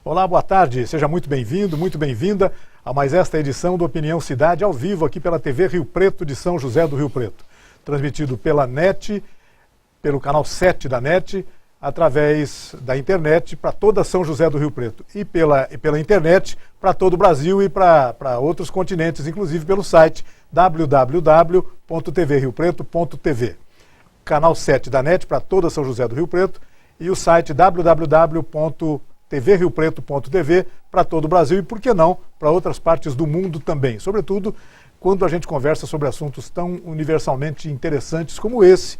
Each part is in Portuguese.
Olá, boa tarde, seja muito bem-vindo, muito bem-vinda a mais esta edição do Opinião Cidade, ao vivo aqui pela TV Rio Preto de São José do Rio Preto. Transmitido pela NET, pelo canal 7 da NET, através da internet para toda São José do Rio Preto. E pela internet para todo o Brasil e para outros continentes, inclusive pelo site www.tvriopreto.tv. Canal 7 da NET para toda São José do Rio Preto e o site www.tvriopreto.tv para todo o Brasil e, por que não, para outras partes do mundo também. Sobretudo quando a gente conversa sobre assuntos tão universalmente interessantes como esse,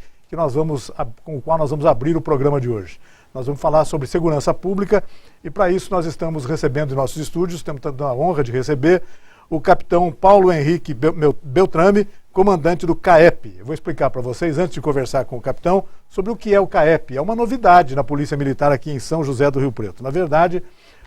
com o qual nós vamos abrir o programa de hoje. Nós vamos falar sobre segurança pública e, para isso, nós estamos recebendo em nossos estúdios, temos a honra de receber o capitão Paulo Henrique Beltrame, comandante do CAEP. Eu vou explicar para vocês, antes de conversar com o capitão, sobre o que é o CAEP. É uma novidade na Polícia Militar aqui em São José do Rio Preto. Na verdade,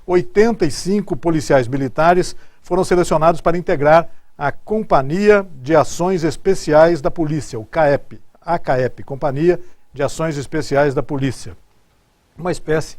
85 policiais militares foram selecionados para integrar a Companhia de Ações Especiais da Polícia, o CAEP. A CAEP, Companhia de Ações Especiais da Polícia. Uma espécie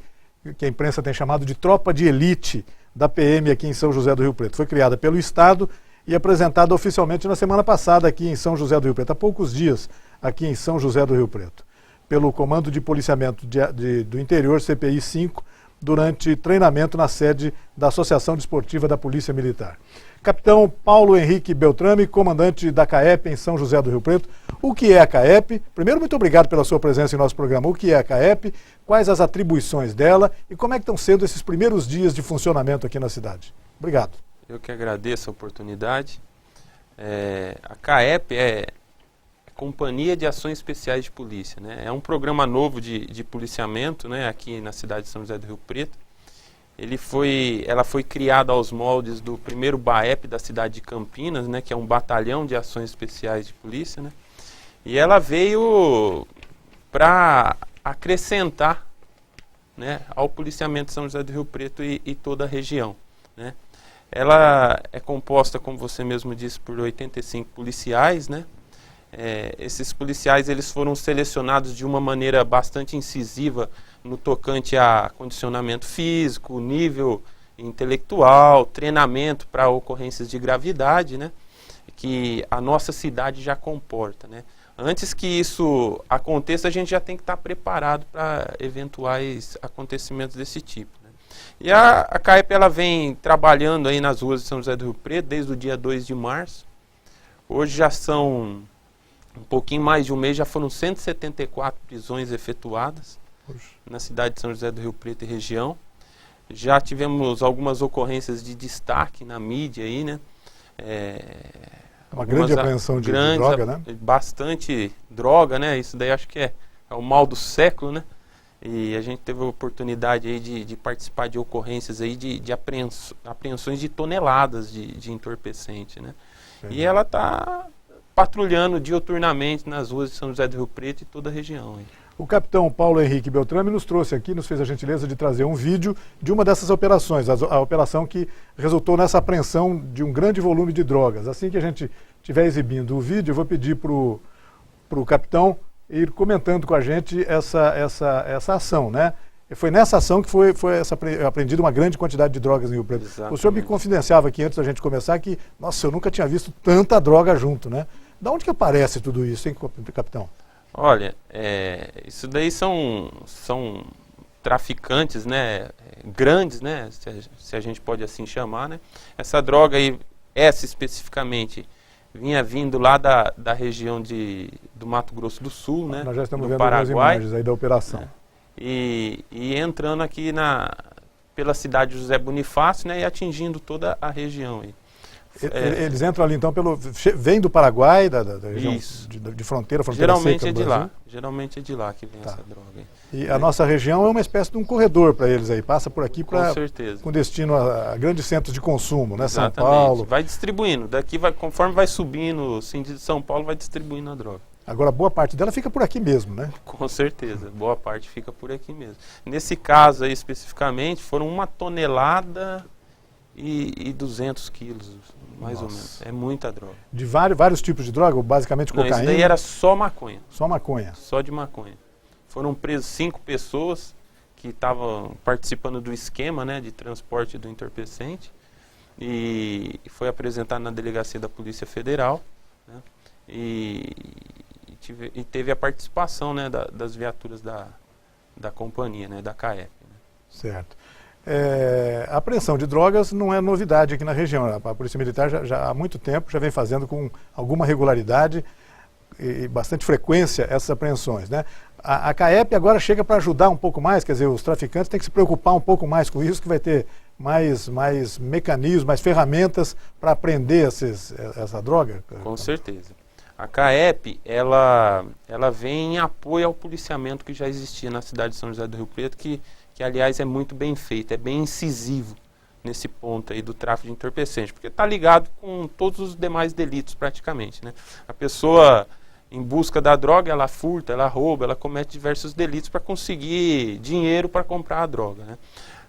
que a imprensa tem chamado de tropa de elite da PM aqui em São José do Rio Preto. Foi criada pelo Estado e apresentada oficialmente na semana passada aqui em São José do Rio Preto, há poucos dias aqui em São José do Rio Preto, pelo Comando de Policiamento do Interior, CPI 5, durante treinamento na sede da Associação Desportiva da Polícia Militar. Capitão Paulo Henrique Beltrame, comandante da CAEP em São José do Rio Preto. O que é a CAEP? Primeiro, muito obrigado pela sua presença em nosso programa. O que é a CAEP? Quais as atribuições dela? E como é que estão sendo esses primeiros dias de funcionamento aqui na cidade? Obrigado. Eu que agradeço a oportunidade. A CAEP é Companhia de Ações Especiais de Polícia, né? É um programa novo de policiamento, né, aqui na cidade de São José do Rio Preto. Ela foi criada aos moldes do primeiro BAEP da cidade de Campinas, né, que é um batalhão de ações especiais de polícia, né? E ela veio para acrescentar, né, ao policiamento de São José do Rio Preto e toda a região, né? Ela é composta, como você mesmo disse, por 85 policiais, né? Esses policiais eles foram selecionados de uma maneira bastante incisiva no tocante a condicionamento físico, nível intelectual, treinamento para ocorrências de gravidade, né, que a nossa cidade já comporta, né. Antes que isso aconteça, a gente já tem que estar preparado para eventuais acontecimentos desse tipo, né. E a CAEP ela vem trabalhando aí nas ruas de São José do Rio Preto desde o dia 2 de março. Hoje já são um pouquinho mais de um mês, já foram 174 prisões efetuadas na cidade de São José do Rio Preto e região. Já tivemos algumas ocorrências de destaque na mídia aí, né? Uma grande apreensão de droga, né? Bastante droga, né? Isso daí acho que é o mal do século, né? E a gente teve a oportunidade aí de participar de ocorrências aí de apreensões de toneladas de entorpecente, né? E ela está patrulhando diuturnamente nas ruas de São José do Rio Preto e toda a região aí. O capitão Paulo Henrique Beltrame nos trouxe aqui, nos fez a gentileza de trazer um vídeo de uma dessas operações, a operação que resultou nessa apreensão de um grande volume de drogas. Assim que a gente estiver exibindo o vídeo, eu vou pedir para o capitão ir comentando com a gente essa ação, né? Foi nessa ação que foi apreendida uma grande quantidade de drogas no Rio Preto. Exatamente. O senhor me confidenciava aqui antes da gente começar que, nossa, eu nunca tinha visto tanta droga junto, né? Da onde que aparece tudo isso, hein, capitão? Olha, isso daí são traficantes, né, grandes, né, se a gente pode assim chamar, né. Essa droga aí, essa especificamente, vinha vindo lá da região do Mato Grosso do Sul, né, nós já estamos do vendo Paraguai, algumas imagens aí da operação. Né, e entrando aqui pela cidade de José Bonifácio, né, e atingindo toda a região aí. Eles entram ali então vem do Paraguai, da região de fronteira geralmente seca do Brasil? Geralmente é de lá que vem essa droga aí. E a nossa região é uma espécie de um corredor para eles aí, passa por aqui com destino a grandes centros de consumo, né? Exatamente. São Paulo. Vai distribuindo, conforme vai subindo o sentido de São Paulo, vai distribuindo a droga. Agora, boa parte dela fica por aqui mesmo, né? Com certeza, boa parte fica por aqui mesmo. Nesse caso aí especificamente, foram 1 tonelada e 200 quilos, mais ou menos. É muita droga. De vários tipos de droga, ou basicamente cocaína? Não, isso daí era só maconha. Só maconha? Só de maconha. Foram presos 5 pessoas que estavam participando do esquema, né, de transporte do entorpecente, e foi apresentado na delegacia da Polícia Federal, né, e teve a participação, né, das viaturas da companhia, né, da CAEP. Né. Certo. A apreensão de drogas não é novidade aqui na região. A Polícia Militar já há muito tempo já vem fazendo com alguma regularidade e bastante frequência essas apreensões, né? A CAEP agora chega para ajudar um pouco mais, quer dizer, os traficantes têm que se preocupar um pouco mais com isso, que vai ter mais mecanismos, mais ferramentas para apreender essa droga? Com certeza. A CAEP, ela vem em apoio ao policiamento que já existia na cidade de São José do Rio Preto, que aliás é muito bem feito, é bem incisivo nesse ponto aí do tráfico de entorpecente, porque está ligado com todos os demais delitos praticamente, né? A pessoa, em busca da droga, ela furta, ela rouba, ela comete diversos delitos para conseguir dinheiro para comprar a droga, né?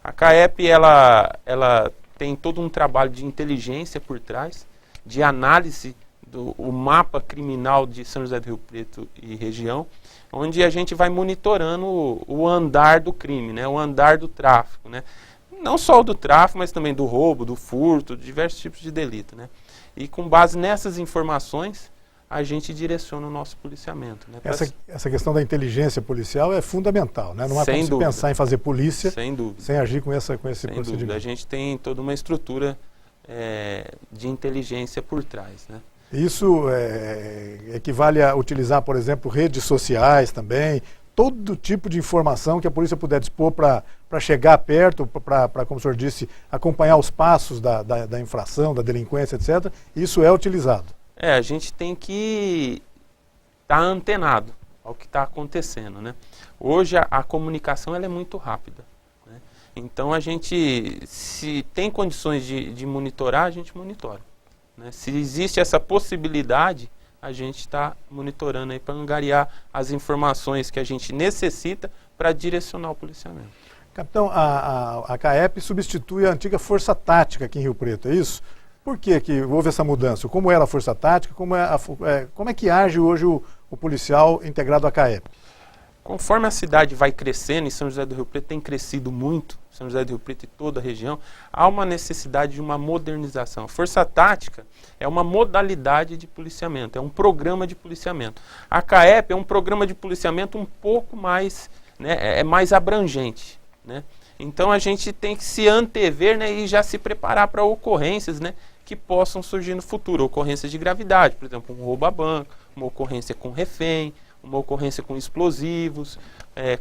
A CAEP, ela tem todo um trabalho de inteligência por trás, de análise do mapa criminal de São José do Rio Preto e região, onde a gente vai monitorando o andar do crime, né? O andar do tráfico, né? Não só o do tráfico, mas também do roubo, do furto, diversos tipos de delito, né? E com base nessas informações, a gente direciona o nosso policiamento, né? Essa questão da inteligência policial é fundamental, né? Não há como se pensar em fazer polícia sem agir com esse procedimento. Dúvida. A gente tem toda uma estrutura de inteligência por trás, né? Isso equivale a utilizar, por exemplo, redes sociais também, todo tipo de informação que a polícia puder dispor para chegar perto, para, como o senhor disse, acompanhar os passos da infração, da delinquência, etc. Isso é utilizado. A gente tem que estar antenado ao que está acontecendo, né? Hoje a comunicação ela é muito rápida, né? Então a gente, se tem condições de monitorar, a gente monitora. Se existe essa possibilidade, a gente está monitorando aí para angariar as informações que a gente necessita para direcionar o policiamento. Capitão, a CAEP substitui a antiga Força Tática aqui em Rio Preto, é isso? Por que houve essa mudança? Como era a Força Tática? Como é que age hoje o policial integrado à CAEP? Conforme a cidade vai crescendo, e São José do Rio Preto tem crescido muito, São José do Rio Preto e toda a região, há uma necessidade de uma modernização. A Força Tática é uma modalidade de policiamento, é um programa de policiamento. A CAEP é um programa de policiamento um pouco mais, né, é mais abrangente, né? Então a gente tem que se antever, né, e já se preparar para ocorrências, né, que possam surgir no futuro. Ocorrências de gravidade, por exemplo, um roubo a banco, uma ocorrência com refém, uma ocorrência com explosivos,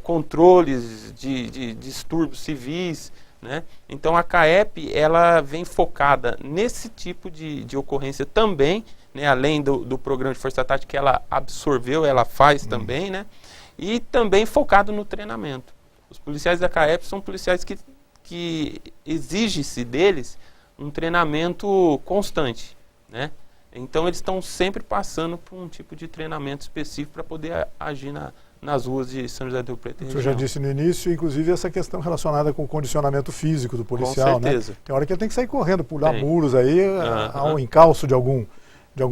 controles de distúrbios civis, né? Então a CAEP ela vem focada nesse tipo de ocorrência também, né? Além do programa de Força Tática que ela absorveu, ela faz também, né? E também focado no treinamento. Os policiais da CAEP são policiais que exige-se deles um treinamento constante, né? Então eles estão sempre passando por um tipo de treinamento específico para poder agir nas ruas de São José do Rio Preto. O senhor já disse no início, inclusive, essa questão relacionada com o condicionamento físico do policial, com certeza, né? Tem hora que ele tem que sair correndo, pular muros aí, ao encalço de algum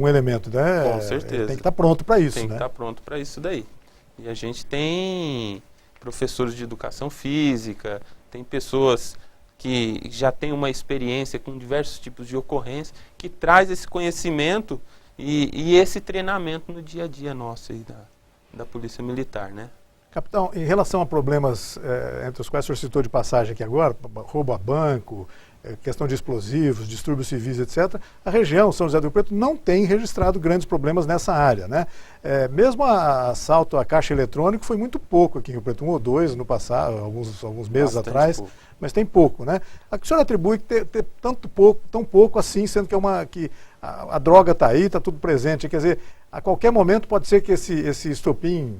elemento, né? Com certeza. Tem que estar pronto para isso, Tem que estar pronto para isso daí. E a gente tem professores de educação física, tem pessoas que já têm uma experiência com diversos tipos de ocorrência, que traz esse conhecimento e esse treinamento no dia a dia nosso aí da Polícia Militar, né? Capitão, em relação a problemas entre os quais o senhor citou de passagem aqui agora, roubo a banco, questão de explosivos, distúrbios civis, etc., a região, São José do Rio Preto, não tem registrado grandes problemas nessa área, né? Mesmo assalto à caixa eletrônico foi muito pouco aqui em Rio Preto, 1 ou 2 no passado, alguns meses Bastante atrás, pouco. Mas tem pouco, né? A que o senhor atribui ter tão pouco assim, sendo que a droga está aí, está tudo presente, quer dizer, a qualquer momento pode ser que esse estopim...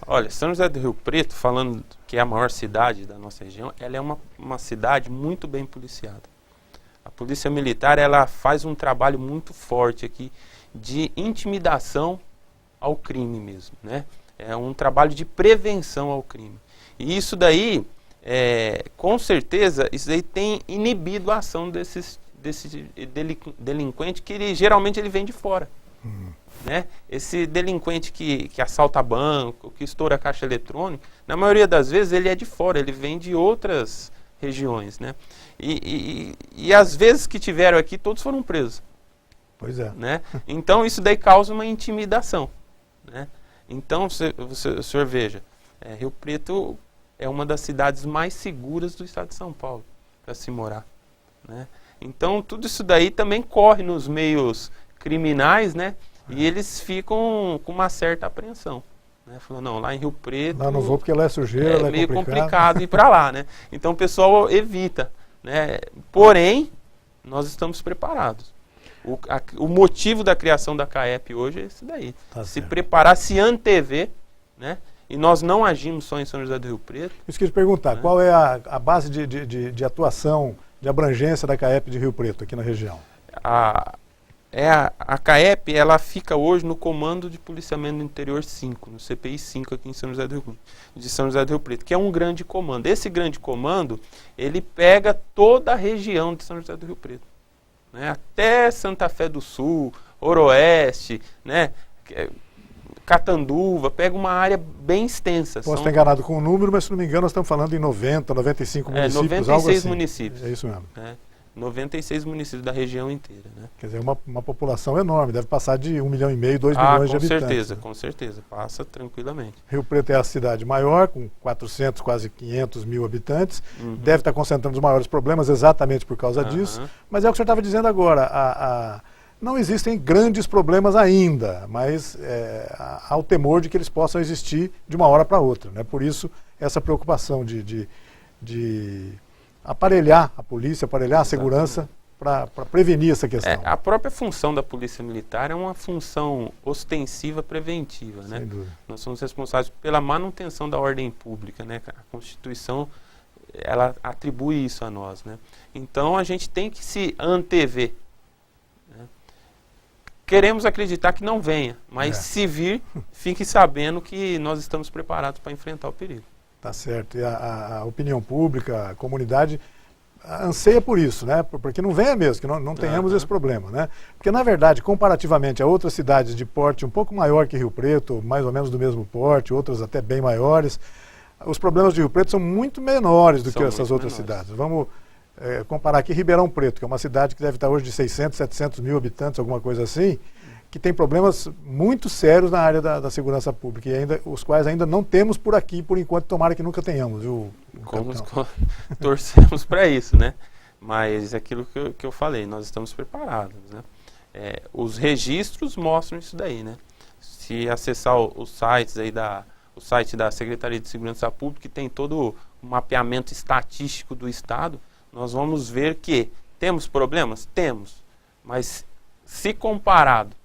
Olha, São José do Rio Preto, falando que é a maior cidade da nossa região, ela é uma cidade muito bem policiada. A Polícia Militar, ela faz um trabalho muito forte aqui de intimidação ao crime mesmo, né? É um trabalho de prevenção ao crime. E isso daí, com certeza, isso daí tem inibido a ação desse delinquente, que geralmente ele vem de fora. né? Esse delinquente que assalta banco, que estoura caixa eletrônica, na maioria das vezes ele é de fora, ele vem de outras regiões, né? E às vezes que tiveram aqui, todos foram presos. Pois é. Né? Então isso daí causa uma intimidação, né? Então o senhor veja, Rio Preto é uma das cidades mais seguras do estado de São Paulo para se morar, né? Então tudo isso daí também corre nos meios criminais, né? E eles ficam com uma certa apreensão, né? Falando, não, lá em Rio Preto Não vou porque lá é sujeira, lá é meio complicado ir para lá, né? Então o pessoal evita, né? Porém, nós estamos preparados. O motivo da criação da CAEP hoje é esse daí. Tá se certo. preparar, se antever, né? E nós não agimos só em São José do Rio Preto. Isso que eu te perguntar, qual é a base de atuação, de abrangência da CAEP de Rio Preto aqui na região? A CAEP, ela fica hoje no Comando de Policiamento do Interior 5, no CPI 5 aqui em São José do Rio Preto, que é um grande comando. Esse grande comando, ele pega toda a região de São José do Rio Preto, né? Até Santa Fé do Sul, Oroeste, né? Catanduva, pega uma área bem extensa. Posso estar enganado com o número, mas se não me engano nós estamos falando em 90, 95 municípios, 96 algo assim. municípios. É isso mesmo. 96 municípios da região inteira, né? Quer dizer, uma população enorme, deve passar de 1,5 milhão, 2 milhões de habitantes. Com certeza, passa tranquilamente. Rio Preto é a cidade maior, com 400, quase 500 mil habitantes, deve estar concentrando os maiores problemas exatamente por causa disso, mas é o que o senhor estava dizendo agora, não existem grandes problemas ainda, mas há o temor de que eles possam existir de uma hora para outra, né? Por isso, essa preocupação de aparelhar a polícia, aparelhar a segurança para prevenir essa questão. A própria função da Polícia Militar é uma função ostensiva preventiva, né? Sem dúvida. Nós somos responsáveis pela manutenção da ordem pública, né? A Constituição, ela atribui isso a nós, né? Então a gente tem que se antever, né? Queremos acreditar que não venha, mas se vir, fique sabendo que nós estamos preparados para enfrentar o perigo. Tá certo. E a opinião pública, a comunidade anseia por isso, né? Porque não venha mesmo, que não tenhamos esse problema, né? Porque, na verdade, comparativamente a outras cidades de porte um pouco maior que Rio Preto, mais ou menos do mesmo porte, outras até bem maiores, os problemas de Rio Preto são muito menores do que essas outras cidades. Vamos comparar aqui Ribeirão Preto, que é uma cidade que deve estar hoje de 600, 700 mil habitantes, alguma coisa assim, que tem problemas muito sérios na área da segurança pública, e os quais ainda não temos por aqui, por enquanto, tomara que nunca tenhamos, viu? Torcemos para isso, né? Mas é aquilo que eu falei, nós estamos preparados, né? Os registros mostram isso daí, né? Se acessar os sites aí o site da Secretaria de Segurança Pública, que tem todo o mapeamento estatístico do Estado, nós vamos ver que temos problemas? Temos, mas se comparado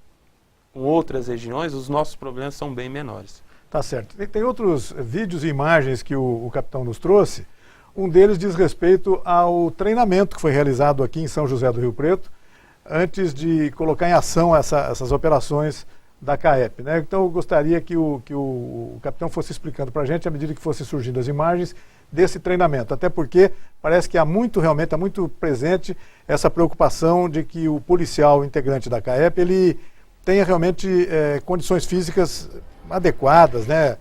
com outras regiões, os nossos problemas são bem menores. Tá certo. Tem outros vídeos e imagens que o capitão nos trouxe. Um deles diz respeito ao treinamento que foi realizado aqui em São José do Rio Preto, antes de colocar em ação essas operações da CAEP, né? Então eu gostaria que o capitão fosse explicando para a gente, à medida que fossem surgindo as imagens, desse treinamento. Até porque parece que realmente há muito presente essa preocupação de que o policial integrante da CAEP, ele tenha realmente condições físicas adequadas, né?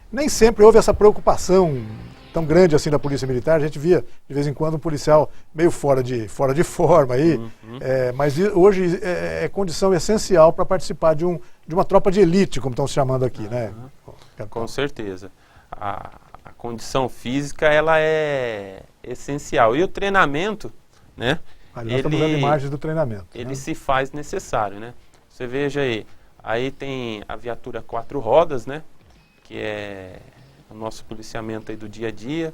Nem sempre houve essa preocupação tão grande assim da Polícia Militar. A gente via de vez em quando um policial meio fora de forma aí, mas hoje é condição essencial para participar de uma tropa de elite, como estão se chamando aqui, né? Com certeza. A condição física, ela é essencial. E o treinamento, né? Nós estamos vendo imagens do treinamento. Ele se faz necessário, né? Você veja aí tem a viatura 4 rodas, né? Que é o nosso policiamento aí do dia a dia.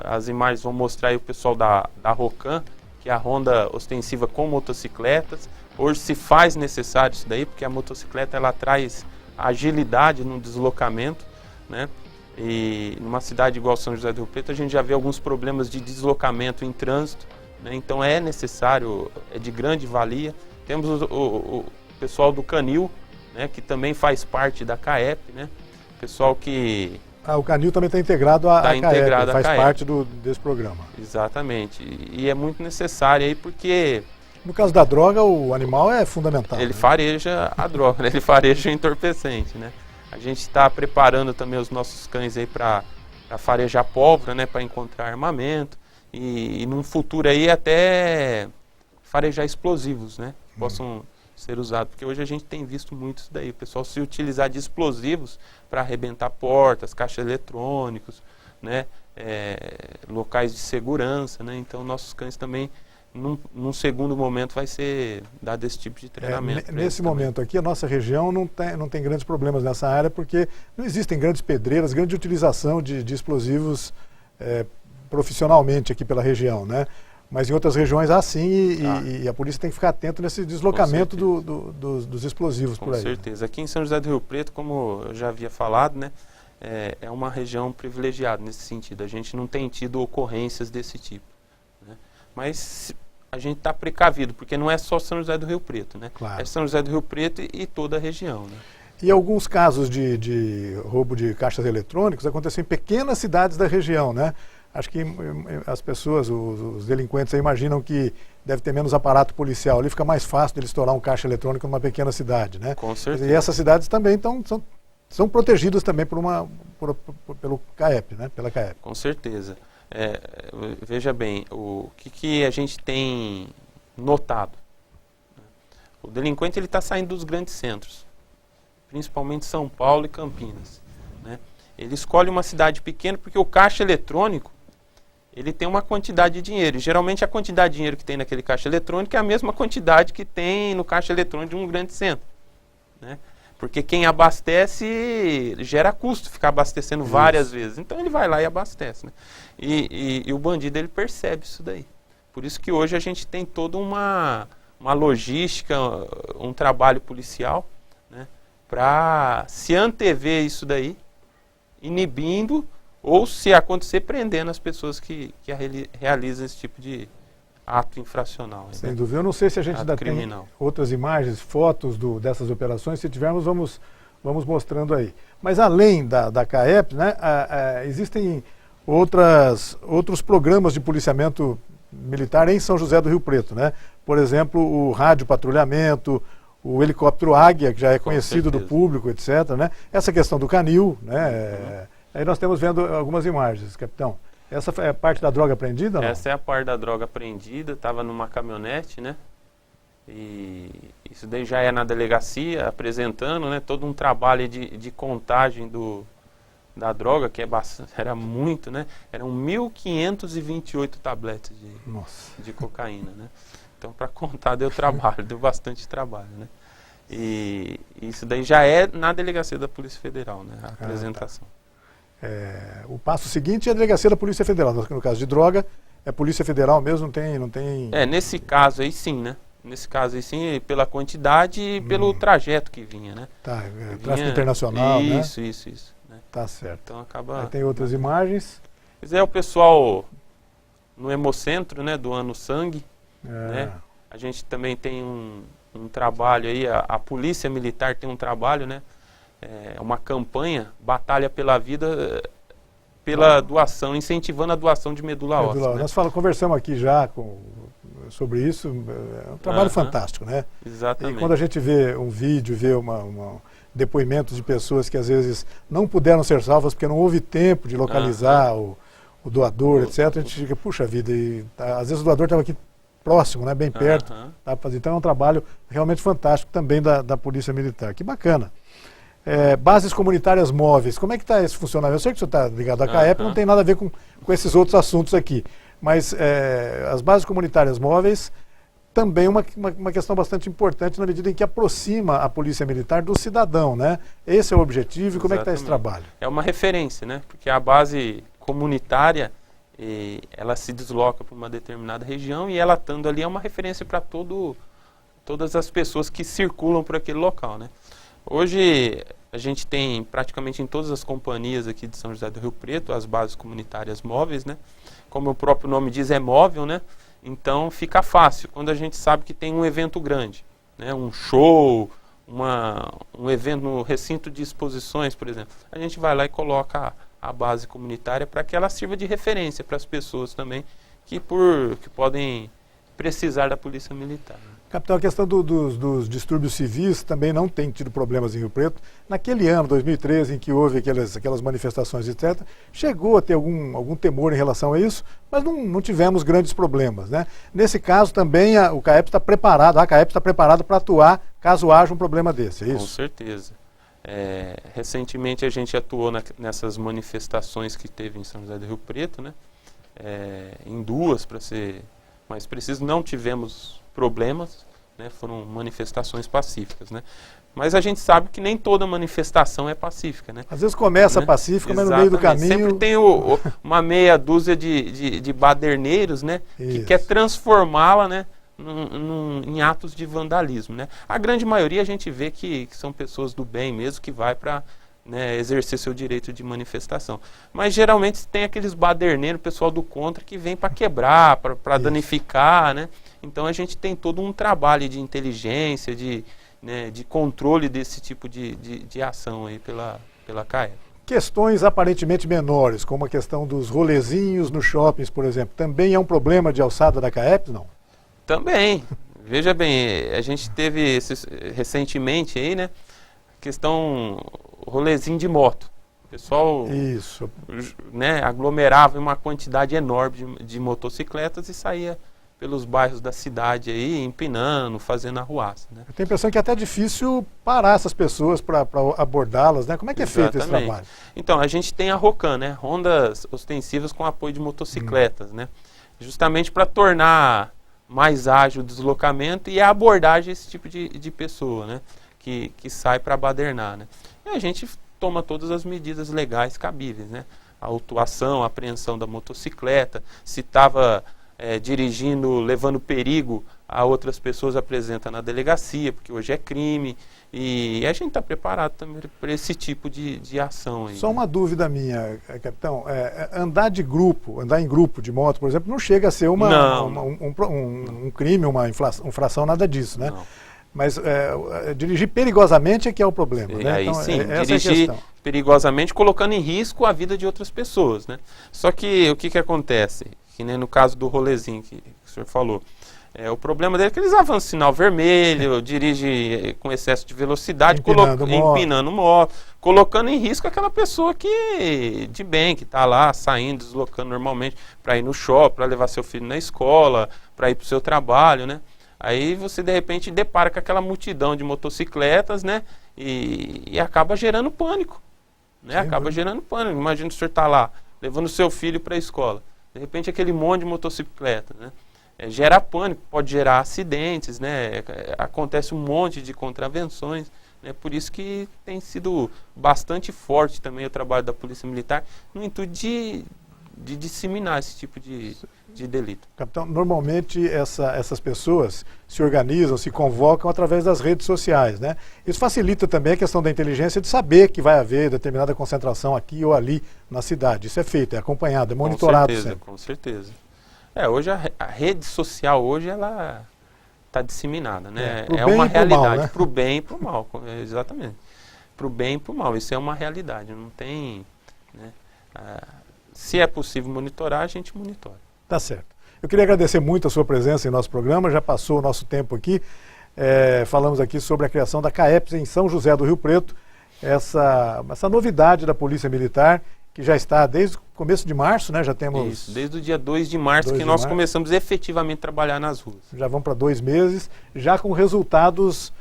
As imagens vão mostrar aí o pessoal da Rocan, que é a ronda ostensiva com motocicletas. Hoje se faz necessário isso daí, porque a motocicleta ela traz agilidade no deslocamento, né? E numa cidade igual São José do Rio Preto, a gente já vê alguns problemas de deslocamento em trânsito, né? Então é necessário, é de grande valia. Temos o pessoal do Canil, né, que também faz parte da CAEP, né? Pessoal que... o Canil também está integrado à CAEP, faz parte desse programa. Exatamente. E é muito necessário aí porque No caso da droga, o animal é fundamental. Ele né? fareja a droga, né? Ele fareja o entorpecente, né? A gente está preparando também os nossos cães aí para farejar pólvora, né? Para encontrar armamento e num futuro aí até farejar explosivos, né? Que possam ser usados, porque hoje a gente tem visto muito isso daí, o pessoal se utilizar de explosivos para arrebentar portas, caixas eletrônicos, né? Locais de segurança, né? Então nossos cães também num segundo momento vai ser dado esse tipo de treinamento. Nesse momento aqui, a nossa região não tem grandes problemas nessa área, porque não existem grandes pedreiras, grande utilização de explosivos profissionalmente aqui pela região, né? Mas em outras regiões há sim, e a polícia tem que ficar atento nesse deslocamento dos explosivos por aí. Com certeza. Aqui em São José do Rio Preto, como eu já havia falado, né? É uma região privilegiada nesse sentido. A gente não tem tido ocorrências desse tipo. Mas a gente está precavido, porque não é só São José do Rio Preto, né? Claro. É São José do Rio Preto e toda a região, né? E alguns casos de roubo de caixas eletrônicos acontecem em pequenas cidades da região, né? Acho que as pessoas, os delinquentes aí imaginam que deve ter menos aparato policial. Ali fica mais fácil de eles estourar um caixa eletrônico numa pequena cidade, né? Com certeza. E essas cidades também são protegidas também pelo CAEP, né? Pela CAEP. Com certeza. Veja bem, o que a gente tem notado? O delinquente está saindo dos grandes centros, principalmente São Paulo e Campinas, né? Ele escolhe uma cidade pequena porque o caixa eletrônico ele tem uma quantidade de dinheiro. E, geralmente a quantidade de dinheiro que tem naquele caixa eletrônico é a mesma quantidade que tem no caixa eletrônico de um grande centro, né? Porque quem abastece gera custo ficar abastecendo várias vezes. Então ele vai lá e abastece, né? E o bandido ele percebe isso daí. Por isso que hoje a gente tem toda uma logística, um trabalho policial, né? Para se antever isso daí, inibindo ou, se acontecer, prendendo as pessoas que realizam esse tipo de ato infracional. Sem dúvida. Eu não sei se a gente ainda tem outras imagens, fotos dessas operações. Se tivermos, vamos mostrando aí. Mas além da CAEP, né, existem outros programas de policiamento militar em São José do Rio Preto, né? Por exemplo, o rádio patrulhamento, o helicóptero Águia, que já é conhecido do público, etc., né? Essa questão do canil, né? Aí nós estamos vendo algumas imagens, capitão. Essa é a parte da droga apreendida, não? Essa é a parte da droga apreendida, estava numa caminhonete, né? E isso daí já é na delegacia, apresentando, né, todo um trabalho de contagem da droga, que era muito, né? Eram 1.528 tabletes de cocaína, né? Então, para contar, deu bastante trabalho, né? E isso daí já é na delegacia da Polícia Federal, né? A apresentação. O passo seguinte é a delegacia da Polícia Federal. No caso de droga, é Polícia Federal mesmo, não tem... Nesse caso aí sim, né? Nesse caso aí sim, pela quantidade e pelo trajeto que vinha, né? Tá, tráfico internacional, né? Isso, né? Tá certo. Então acaba... Aí tem outras imagens. Mas o pessoal no Hemocentro, né? Doando sangue, né? A gente também tem um trabalho aí, a Polícia Militar tem um trabalho, né? Uma campanha, Batalha pela Vida, pela doação, incentivando a doação de medula óssea. Né? Nós conversamos aqui já sobre isso, é um trabalho fantástico, né? Exatamente. E quando a gente vê um vídeo, vê depoimentos de pessoas que às vezes não puderam ser salvas porque não houve tempo de localizar o doador, etc., a gente fica, puxa vida, às vezes o doador estava aqui próximo, né, bem perto. Então é um trabalho realmente fantástico também da Polícia Militar. Que bacana. Bases comunitárias móveis, como é que está esse funcionamento? Eu sei que o senhor está ligado à CAEP, não tem nada a ver com esses outros assuntos aqui, mas as bases comunitárias móveis também é uma questão bastante importante na medida em que aproxima a Polícia Militar do cidadão, né? Esse é o objetivo. E como é que está esse trabalho? É uma referência, né? Porque a base comunitária, ela se desloca para uma determinada região e ela estando ali é uma referência para todas as pessoas que circulam por aquele local, né? Hoje a gente tem praticamente em todas as companhias aqui de São José do Rio Preto as bases comunitárias móveis, né? Como o próprio nome diz, é móvel, né? Então fica fácil quando a gente sabe que tem um evento grande, né? Um show, um evento no recinto de exposições, por exemplo. A gente vai lá e coloca a base comunitária para que ela sirva de referência para as pessoas também que podem precisar da Polícia Militar. Capitão, a questão dos distúrbios civis também não tem tido problemas em Rio Preto. Naquele ano, 2013, em que houve aquelas manifestações, etc., chegou a ter algum temor em relação a isso, mas não tivemos grandes problemas, né? Nesse caso também a CAEP está preparada para atuar caso haja um problema desse, é isso? Com certeza. Recentemente a gente atuou nessas manifestações que teve em São José do Rio Preto, né? Em duas, para ser mais preciso, não tivemos problemas, né? Foram manifestações pacíficas, né? Mas a gente sabe que nem toda manifestação é pacífica, né? Às vezes começa pacífica, mas no meio do caminho... Sempre tem uma meia dúzia de baderneiros, né? Que quer transformá-la, né? Em atos de vandalismo, né? A grande maioria a gente vê que são pessoas do bem mesmo, que vai para, né, exercer seu direito de manifestação. Mas geralmente tem aqueles baderneiros, pessoal do contra, que vem para quebrar, para danificar, né? Então a gente tem todo um trabalho de inteligência, de controle desse tipo de ação aí pela CAEP. Questões aparentemente menores, como a questão dos rolezinhos nos shoppings, por exemplo, também é um problema de alçada da CAEP, não? Também. Veja bem, a gente teve recentemente aí, né, questão rolezinho de moto. O pessoal, né, aglomerava uma quantidade enorme de motocicletas e saía pelos bairros da cidade aí, empinando, fazendo arruaça, né? Eu tenho a impressão que é até difícil parar essas pessoas para abordá-las, né? Como é que é feito esse trabalho? Então, a gente tem a ROCAM, né? Rondas ostensivas com apoio de motocicletas, né? Justamente para tornar mais ágil o deslocamento e a abordagem desse tipo de pessoa, né? Que sai para badernar, né? E a gente toma todas as medidas legais cabíveis, né? A autuação, a apreensão da motocicleta, se estava dirigindo, levando perigo a outras pessoas, apresenta na delegacia, porque hoje é crime, e a gente está preparado também para esse tipo de ação aí. Só uma dúvida minha, capitão, andar em grupo de moto, por exemplo, não chega a ser um crime, uma infração, nada disso, né? Não. Mas dirigir perigosamente é que é o problema, né? Aí então, sim, essa dirigir é a questão. Perigosamente, colocando em risco a vida de outras pessoas, né? Só que o que acontece? Que nem no caso do rolezinho que o senhor falou. O problema dele é que eles avançam sinal vermelho, dirige com excesso de velocidade, empinando moto, colocando em risco aquela pessoa de bem, que está lá saindo, deslocando normalmente para ir no shopping, para levar seu filho na escola, para ir para o seu trabalho, né? Aí você de repente depara com aquela multidão de motocicletas, né? E acaba gerando pânico, né? Acaba gerando pânico. Imagina o senhor está lá, levando seu filho para a escola. De repente aquele monte de motocicleta, né? Gera pânico, pode gerar acidentes, né? Acontece um monte de contravenções, né? Por isso que tem sido bastante forte também o trabalho da Polícia Militar no intuito de disseminar esse tipo de delito. Capitão, normalmente essas pessoas se organizam, se convocam através das redes sociais, né? Isso facilita também a questão da inteligência de saber que vai haver determinada concentração aqui ou ali na cidade. Isso é feito, é acompanhado, é monitorado sempre. Com certeza. Hoje a rede social hoje ela está disseminada, né? É uma realidade, para o bem e para o mal, exatamente. Para o bem e para o mal, isso é uma realidade, não tem, né? Se é possível monitorar, a gente monitora. Tá certo. Eu queria agradecer muito a sua presença em nosso programa, já passou o nosso tempo aqui. Falamos aqui sobre a criação da CAEPS em São José do Rio Preto, essa novidade da Polícia Militar, que já está desde o começo de março, né? Já temos... Isso, desde o dia 2 de março que nós começamos efetivamente a trabalhar nas ruas. Já vão para 2 meses, já com resultados,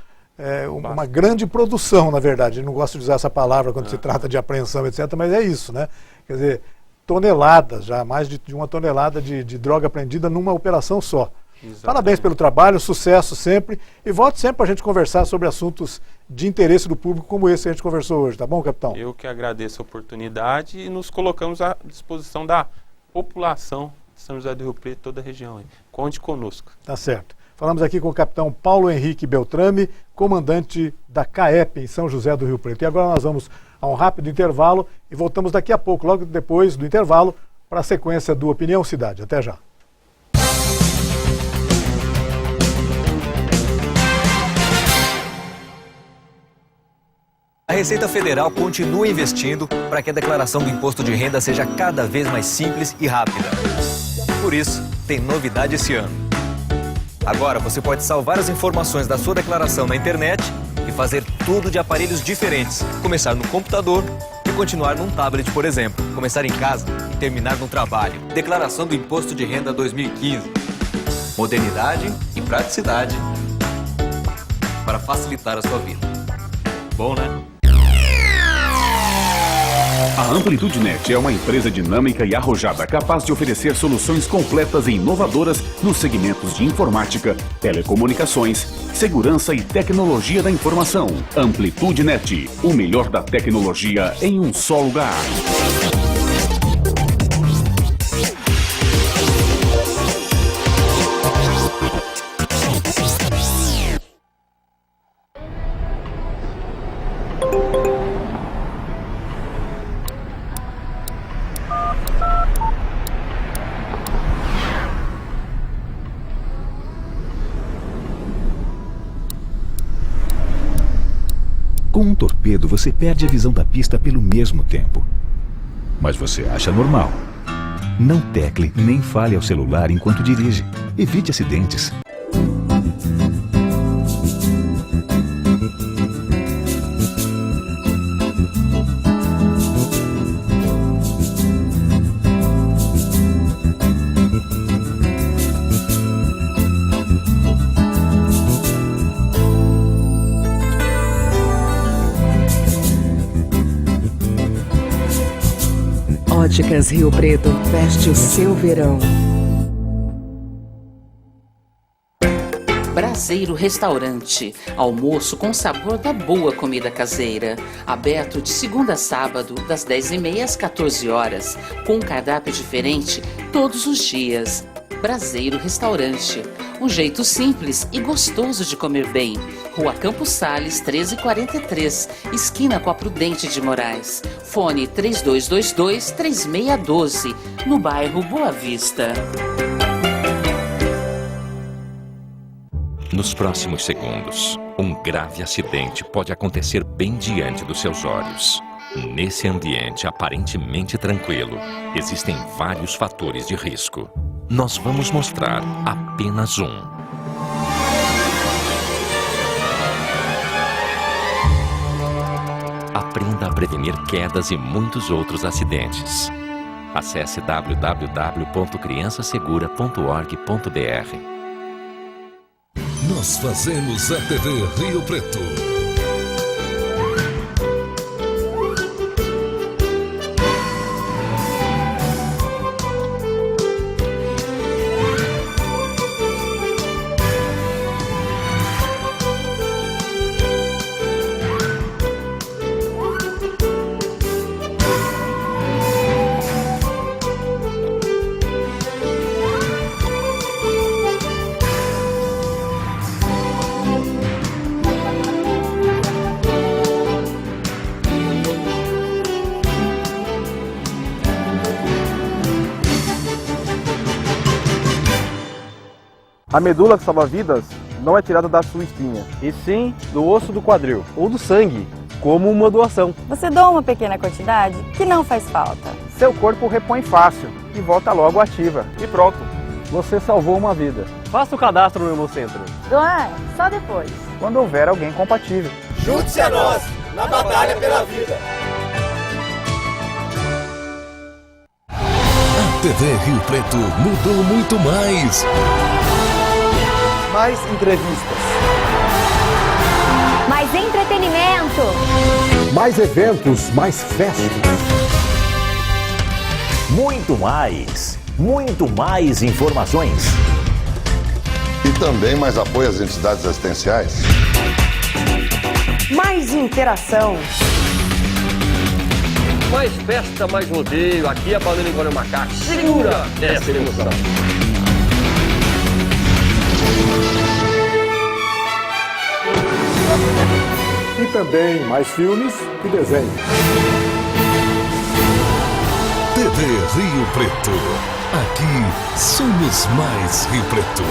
uma grande produção, na verdade. Eu não gosto de usar essa palavra quando se trata de apreensão, etc., mas é isso, né? Quer dizer, toneladas, já mais de 1 tonelada de droga apreendida numa operação só. Exatamente. Parabéns pelo trabalho, sucesso sempre, e volte sempre para a gente conversar sobre assuntos de interesse do público como esse que a gente conversou hoje, tá bom, capitão? Eu que agradeço a oportunidade e nos colocamos à disposição da população de São José do Rio Preto e toda a região. Aí. Conte conosco. Tá certo. Falamos aqui com o capitão Paulo Henrique Beltrame, comandante da CAEP em São José do Rio Preto. E agora nós vamos a um rápido intervalo e voltamos daqui a pouco, logo depois do intervalo, para a sequência do Opinião Cidade. Até já. A Receita Federal continua investindo para que a declaração do imposto de renda seja cada vez mais simples e rápida. Por isso, tem novidade esse ano. Agora você pode salvar as informações da sua declaração na internet e fazer tudo de aparelhos diferentes. Começar no computador e continuar num tablet, por exemplo. Começar em casa e terminar no trabalho. Declaração do Imposto de Renda 2015. Modernidade e praticidade para facilitar a sua vida. Bom, né? A AmplitudeNet é uma empresa dinâmica e arrojada capaz de oferecer soluções completas e inovadoras nos segmentos de informática, telecomunicações, segurança e tecnologia da informação. AmplitudeNet, o melhor da tecnologia em um só lugar. Com um torpedo, você perde a visão da pista pelo mesmo tempo. Mas você acha normal. Não tecle nem fale ao celular enquanto dirige. Evite acidentes. Óticas Rio Preto, veste o seu verão. Braseiro Restaurante, almoço com sabor da boa comida caseira. Aberto de segunda a sábado, das 10h30 às 14 horas, com um cardápio diferente todos os dias. Braseiro Restaurante, um jeito simples e gostoso de comer bem. Rua Campos Sales, 1343, esquina com a Prudente de Moraes. Fone 3222-3612, no bairro Boa Vista. Nos próximos segundos, um grave acidente pode acontecer bem diante dos seus olhos. Nesse ambiente aparentemente tranquilo, existem vários fatores de risco. Nós vamos mostrar apenas um. Aprenda a prevenir quedas e muitos outros acidentes. Acesse www.criançasegura.org.br. Nós fazemos a TV Rio Preto. A medula que salva vidas não é tirada da sua espinha, e sim do osso do quadril ou do sangue, como uma doação. Você doa uma pequena quantidade que não faz falta. Seu corpo repõe fácil e volta logo ativa. E pronto, você salvou uma vida. Faça o cadastro no Hemocentro. Doar só depois. Quando houver alguém compatível. Junte-se a nós na batalha pela vida. A TV Rio Preto mudou muito mais. Mais entrevistas. Mais entretenimento. Mais eventos, mais festas. Muito mais informações. E também mais apoio às entidades assistenciais. Mais interação. Mais festa, mais rodeio. Aqui é Balena Igual Macaco. Segura essa emoção. E também mais filmes e desenhos. TV Rio Preto. Aqui somos mais Rio Preto.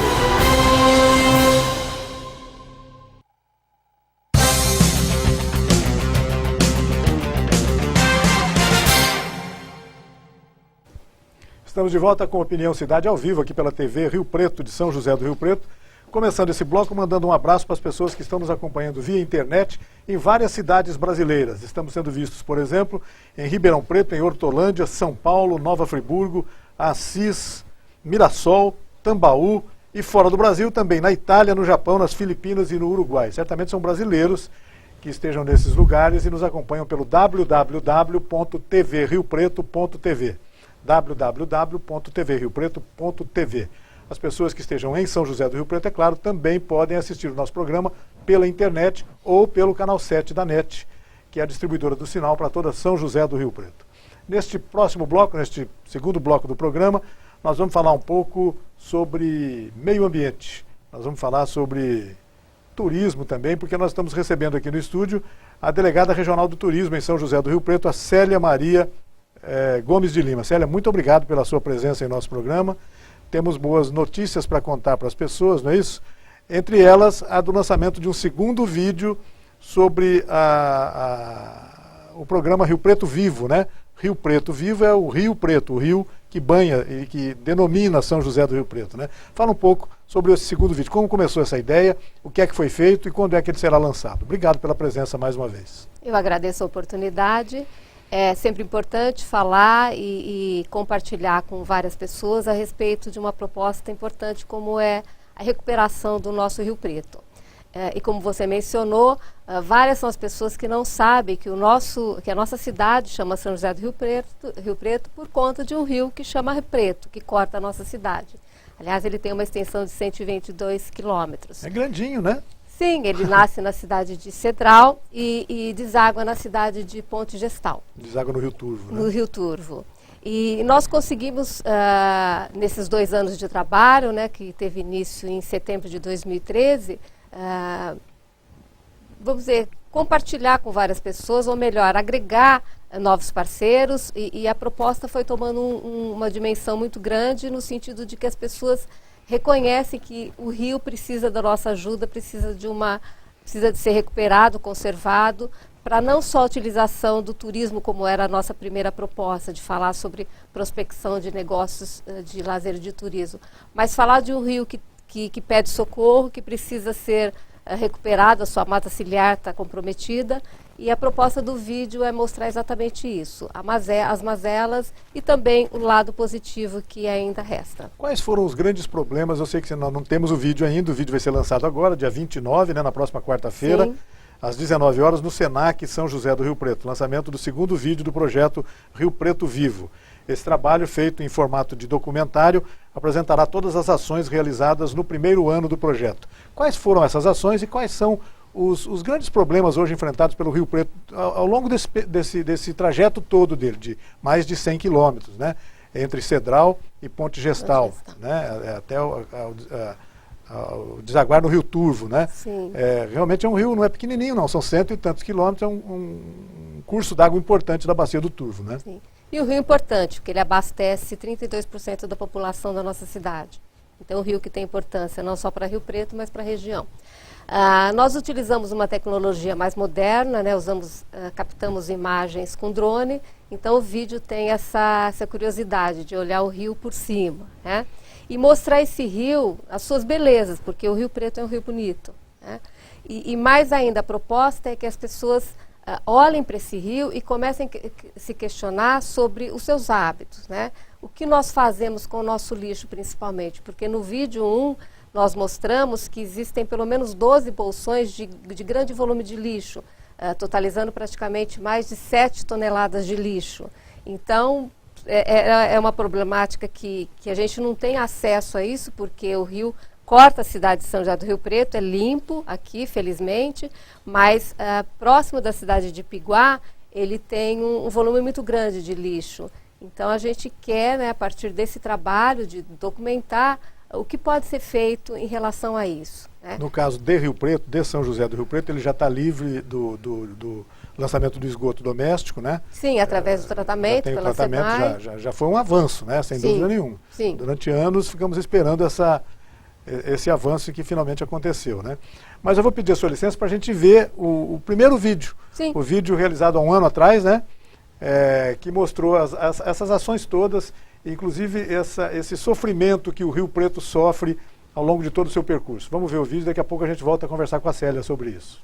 Estamos de volta com Opinião Cidade ao vivo aqui pela TV Rio Preto, de São José do Rio Preto, Começando esse bloco, mandando um abraço para as pessoas que estão nos acompanhando via internet em várias cidades brasileiras. Estamos sendo vistos, por exemplo, em Ribeirão Preto, em Hortolândia, São Paulo, Nova Friburgo, Assis, Mirassol, Tambaú e fora do Brasil também, na Itália, no Japão, nas Filipinas e no Uruguai. Certamente são brasileiros que estejam nesses lugares e nos acompanham pelo www.tvriopreto.tv www.tvriopreto.tv. As pessoas que estejam em São José do Rio Preto, é claro, também podem assistir o nosso programa pela internet ou pelo canal 7 da NET, que é a distribuidora do sinal para toda São José do Rio Preto. Neste próximo bloco, neste segundo bloco do programa, nós vamos falar um pouco sobre meio ambiente. Nós vamos falar sobre turismo também, porque nós estamos recebendo aqui no estúdio a delegada regional do turismo em São José do Rio Preto, a Célia Maria Gomes de Lima. Célia, muito obrigado pela sua presença em nosso programa. Temos boas notícias para contar para as pessoas, não é isso? Entre elas, a do lançamento de um segundo vídeo sobre o programa Rio Preto Vivo, né? Rio Preto Vivo é o Rio Preto, o rio que banha e que denomina São José do Rio Preto, né? Fala um pouco sobre esse segundo vídeo, como começou essa ideia, o que é que foi feito e quando é que ele será lançado. Obrigado pela presença mais uma vez. Eu agradeço a oportunidade. É sempre importante falar e compartilhar com várias pessoas a respeito de uma proposta importante como é a recuperação do nosso Rio Preto. E como você mencionou, várias são as pessoas que não sabem que a nossa cidade chama São José do Rio Preto por conta de um rio que chama Rio Preto, que corta a nossa cidade. Aliás, ele tem uma extensão de 122 quilômetros. É grandinho, né? Sim, ele nasce na cidade de Cedral e deságua na cidade de Ponte Gestal. Deságua no Rio Turvo, né? No Rio Turvo. E nós conseguimos, nesses 2 anos de trabalho, né, que teve início em setembro de 2013, vamos dizer, compartilhar com várias pessoas, ou melhor, agregar novos parceiros, e a proposta foi tomando uma dimensão muito grande no sentido de que as pessoas reconhecem que o rio precisa da nossa ajuda, precisa de ser recuperado, conservado, para não só a utilização do turismo, como era a nossa primeira proposta, de falar sobre prospecção de negócios de lazer e de turismo, mas falar de um rio que pede socorro, que precisa ser recuperado, a sua mata ciliar está comprometida, e a proposta do vídeo é mostrar exatamente isso, as mazelas e também o lado positivo que ainda resta. Quais foram os grandes problemas? Eu sei que nós não temos o vídeo ainda, o vídeo vai ser lançado agora, dia 29, né, na próxima quarta-feira, às 19 horas, no Senac São José do Rio Preto, lançamento do segundo vídeo do projeto Rio Preto Vivo. Esse trabalho, feito em formato de documentário, apresentará todas as ações realizadas no primeiro ano do projeto. Quais foram essas ações e quais são os grandes problemas hoje enfrentados pelo Rio Preto ao longo desse trajeto todo dele, de mais de 100 quilômetros, né? Entre Cedral e Ponte Gestal, né? Até o desaguar no Rio Turvo, né? Sim. Realmente é um rio, não é pequenininho não, são 100 e tantos quilômetros, é um curso d'água importante da bacia do Turvo, né? Sim. E o rio é importante, porque ele abastece 32% da população da nossa cidade. Então, o rio que tem importância não só para Rio Preto, mas para a região. Nós utilizamos uma tecnologia mais moderna, né? Captamos imagens com drone, então o vídeo tem essa curiosidade de olhar o rio por cima, né? E mostrar esse rio, as suas belezas, porque o Rio Preto é um rio bonito, né? E mais ainda, a proposta é que as pessoas olhem para esse rio e comecem a se questionar sobre os seus hábitos, né? O que nós fazemos com o nosso lixo, principalmente, porque no vídeo 1 nós mostramos que existem pelo menos 12 bolsões de grande volume de lixo, totalizando praticamente mais de 7 toneladas de lixo. Então, é uma problemática que a gente não tem acesso a isso, porque o rio corta a cidade de São José do Rio Preto, é limpo aqui, felizmente, mas próximo da cidade de Piguá, ele tem um volume muito grande de lixo. Então, a gente quer, né, a partir desse trabalho de documentar o que pode ser feito em relação a isso, né? No caso de Rio Preto, de São José do Rio Preto, ele já está livre do lançamento do esgoto doméstico, né? Sim, através do tratamento pela SEBRAE. Já foi um avanço, né? Sem dúvida nenhuma. Sim. Durante anos ficamos esperando esse avanço que finalmente aconteceu, né? Mas eu vou pedir a sua licença para a gente ver o primeiro vídeo. Sim. O vídeo realizado há um ano atrás, né? Que mostrou essas ações todas, inclusive esse sofrimento que o Rio Preto sofre ao longo de todo o seu percurso. Vamos ver o vídeo, daqui a pouco a gente volta a conversar com a Célia sobre isso.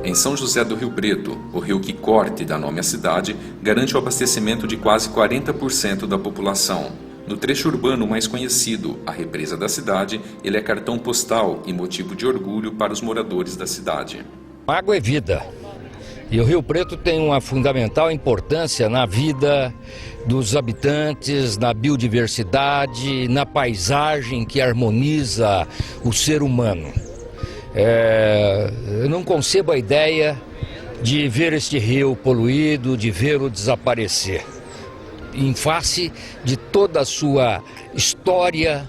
Em São José do Rio Preto, o rio que corta e dá nome à cidade, garante o abastecimento de quase 40% da população. No trecho urbano mais conhecido, a represa da cidade, ele é cartão postal e motivo de orgulho para os moradores da cidade. Água é vida. E o Rio Preto tem uma fundamental importância na vida dos habitantes, na biodiversidade, na paisagem que harmoniza o ser humano. Eu não concebo a ideia de ver este rio poluído, de vê-lo desaparecer, em face de toda a sua história,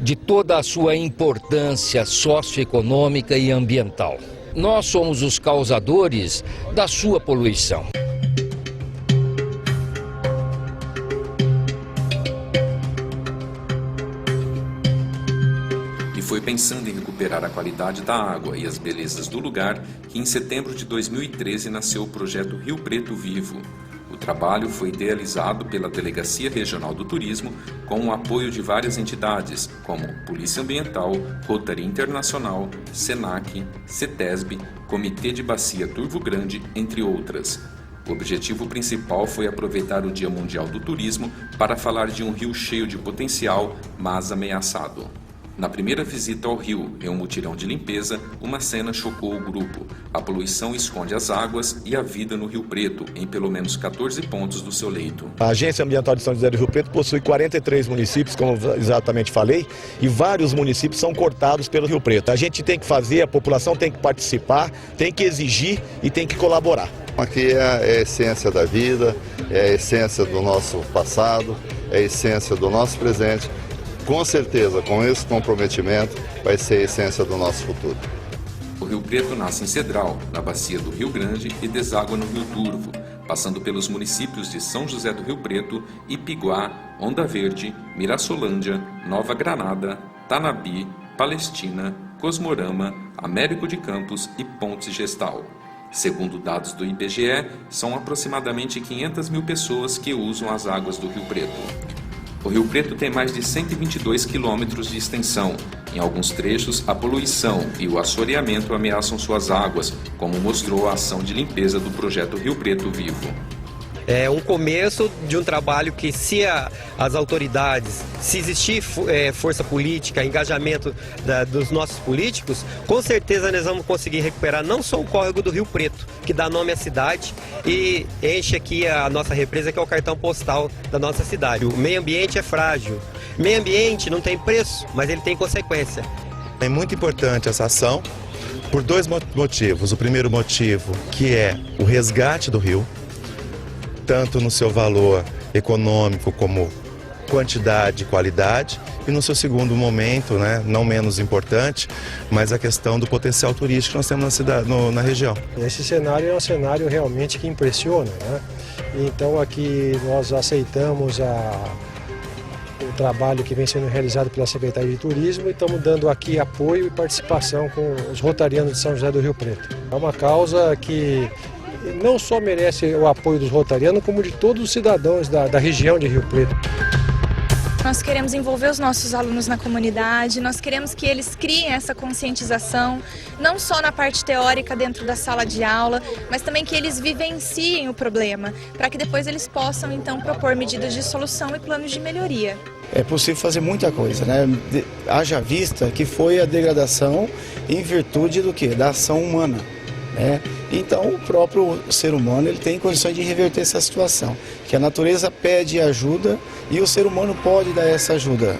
de toda a sua importância socioeconômica e ambiental. Nós somos os causadores da sua poluição. Foi pensando em recuperar a qualidade da água e as belezas do lugar que em setembro de 2013 nasceu o projeto Rio Preto Vivo. O trabalho foi idealizado pela Delegacia Regional do Turismo com o apoio de várias entidades, como Polícia Ambiental, Rotary Internacional, SENAC, CETESB, Comitê de Bacia Turvo Grande, entre outras. O objetivo principal foi aproveitar o Dia Mundial do Turismo para falar de um rio cheio de potencial, mas ameaçado. Na primeira visita ao rio, em um mutirão de limpeza, uma cena chocou o grupo. A poluição esconde as águas e a vida no Rio Preto, em pelo menos 14 pontos do seu leito. A Agência Ambiental de São José do Rio Preto possui 43 municípios, como exatamente falei, e vários municípios são cortados pelo Rio Preto. A gente tem que fazer, a população tem que participar, tem que exigir e tem que colaborar. Aqui é a essência da vida, é a essência do nosso passado, é a essência do nosso presente. Com certeza, com esse comprometimento, vai ser a essência do nosso futuro. O Rio Preto nasce em Cedral, na bacia do Rio Grande, e deságua no Rio Turvo, passando pelos municípios de São José do Rio Preto, Ipiguá, Onda Verde, Mirassolândia, Nova Granada, Tanabi, Palestina, Cosmorama, Américo de Campos e Pontes Gestal. Segundo dados do IBGE, são aproximadamente 500 mil pessoas que usam as águas do Rio Preto. O Rio Preto tem mais de 122 quilômetros de extensão. Em alguns trechos, a poluição e o assoreamento ameaçam suas águas, como mostrou a ação de limpeza do projeto Rio Preto Vivo. É um começo de um trabalho que, se as autoridades, se existir força política, engajamento dos nossos políticos, com certeza nós vamos conseguir recuperar não só o córrego do Rio Preto, que dá nome à cidade e enche aqui a nossa represa, que é o cartão postal da nossa cidade. O meio ambiente é frágil. O meio ambiente não tem preço, mas ele tem consequência. É muito importante essa ação por dois motivos. O primeiro motivo, que é o resgate do rio, tanto no seu valor econômico como quantidade e qualidade, e no seu segundo momento, né, não menos importante, mas a questão do potencial turístico que nós temos na cidade, na região. Esse cenário é um cenário realmente que impressiona, né? Então aqui nós aceitamos o trabalho que vem sendo realizado pela Secretaria de Turismo e estamos dando aqui apoio e participação com os rotarianos de São José do Rio Preto. É uma causa que não só merece o apoio dos rotarianos, como de todos os cidadãos da região de Rio Preto. Nós queremos envolver os nossos alunos na comunidade, nós queremos que eles criem essa conscientização, não só na parte teórica dentro da sala de aula, mas também que eles vivenciem o problema, para que depois eles possam então propor medidas de solução e planos de melhoria. É possível fazer muita coisa, né? Haja vista que foi a degradação em virtude do quê? Da ação humana. Então o próprio ser humano ele tem condições de reverter essa situação, que a natureza pede ajuda e o ser humano pode dar essa ajuda.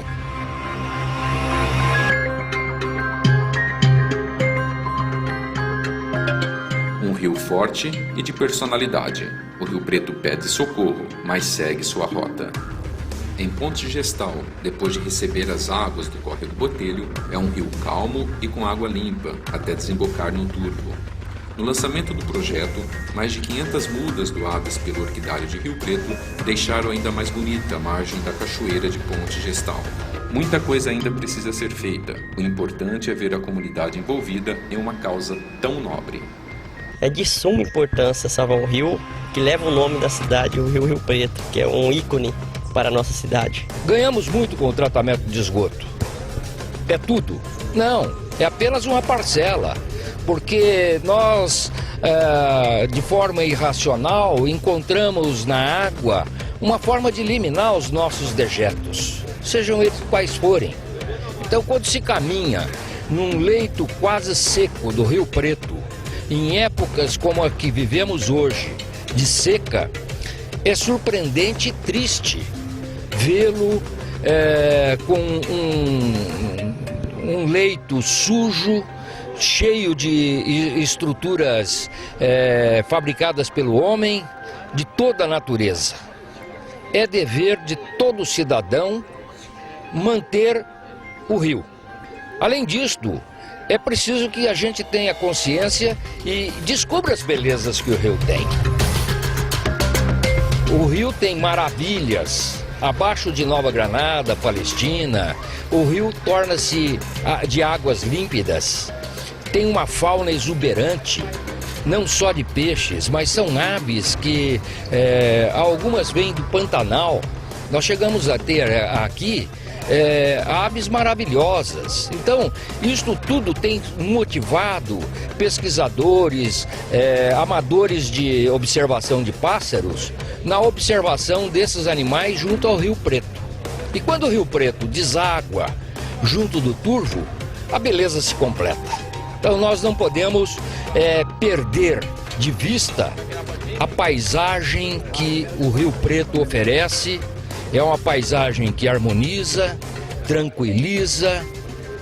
rio forte e de personalidade. O Rio Preto pede socorro, mas segue sua rota. Em Ponte Gestal, depois de receber as águas do Córrego Botelho, é um rio calmo e com água limpa, até desembocar no Turvo. No lançamento do projeto, mais de 500 mudas doadas pelo Orquidário de Rio Preto deixaram ainda mais bonita a margem da cachoeira de Ponte Gestal. Muita coisa ainda precisa ser feita. O importante é ver a comunidade envolvida em uma causa tão nobre. É de suma importância salvar um rio que leva o nome da cidade, o Rio Preto, que é um ícone para a nossa cidade. Ganhamos muito com o tratamento de esgoto. É tudo? Não, é apenas uma parcela, porque nós, de forma irracional, encontramos na água uma forma de eliminar os nossos dejetos, sejam eles quais forem. Então, quando se caminha num leito quase seco do Rio Preto, em épocas como a que vivemos hoje, de seca, é surpreendente e triste vê-lo com um leito sujo, cheio de estruturas fabricadas pelo homem, de toda a natureza. É dever de todo cidadão manter o rio. Além disto, é preciso que a gente tenha consciência e descubra as belezas que o rio tem. O rio tem maravilhas. Abaixo de Nova Granada, Palestina, o rio torna-se de águas límpidas. Tem uma fauna exuberante, não só de peixes, mas são aves que algumas vêm do Pantanal. Nós chegamos a ter aqui aves maravilhosas. Então, isto tudo tem motivado pesquisadores, amadores de observação de pássaros, na observação desses animais junto ao Rio Preto. E quando o Rio Preto deságua junto do Turvo, a beleza se completa. Então nós não podemos perder de vista a paisagem que o Rio Preto oferece. É uma paisagem que harmoniza, tranquiliza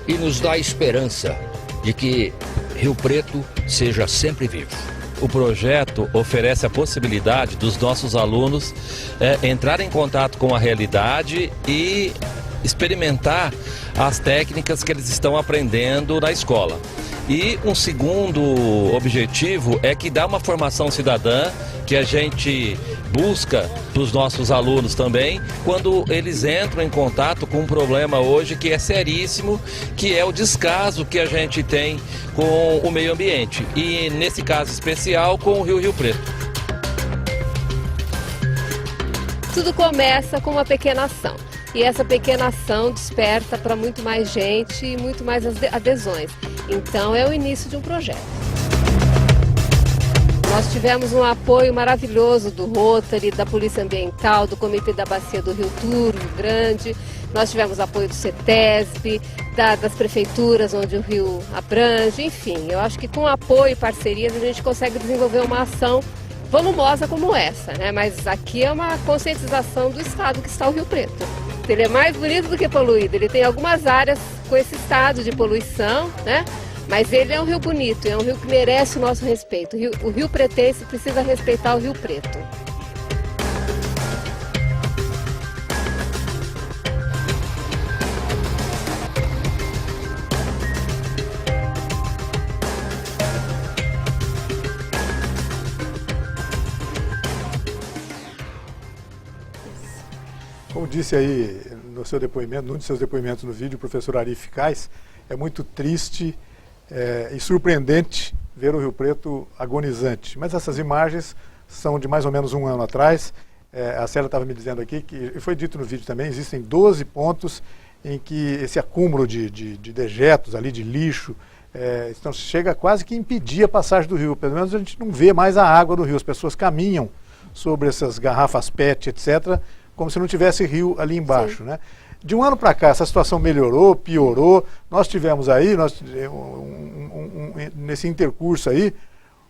e nos dá esperança de que Rio Preto seja sempre vivo. O projeto oferece a possibilidade dos nossos alunos entrarem em contato com a realidade e experimentar as técnicas que eles estão aprendendo na escola. E um segundo objetivo é que dá uma formação cidadã que a gente busca para os nossos alunos também, quando eles entram em contato com um problema hoje que é seríssimo, que é o descaso que a gente tem com o meio ambiente. E nesse caso especial com o Rio Preto. Tudo começa com uma pequena ação. E essa pequena ação desperta para muito mais gente e muito mais adesões. Então é o início de um projeto. Nós tivemos um apoio maravilhoso do Rotary, da Polícia Ambiental, do Comitê da Bacia do Rio Turvo Grande. Nós tivemos apoio do CETESB, das prefeituras onde o rio abrange. Enfim, eu acho que com apoio e parcerias a gente consegue desenvolver uma ação volumosa como essa, né? Mas aqui é uma conscientização do estado que está o Rio Preto. Ele é mais bonito do que poluído, ele tem algumas áreas com esse estado de poluição, né? Mas ele é um rio bonito, é um rio que merece o nosso respeito. O rio pretense precisa respeitar o Rio Preto. Como disse aí no seu depoimento, num de seus depoimentos no vídeo, o professor Ari Ficaz, é muito triste e surpreendente ver o Rio Preto agonizante. Mas essas imagens são de mais ou menos um ano atrás. A Célia estava me dizendo aqui, e foi dito no vídeo também, existem 12 pontos em que esse acúmulo de dejetos ali, de lixo, então chega quase que impedir a passagem do rio. Pelo menos a gente não vê mais a água do rio. As pessoas caminham sobre essas garrafas PET, etc., como se não tivesse rio ali embaixo, né? De um ano para cá, essa situação melhorou, piorou. Nós tivemos aí, nesse intercurso aí,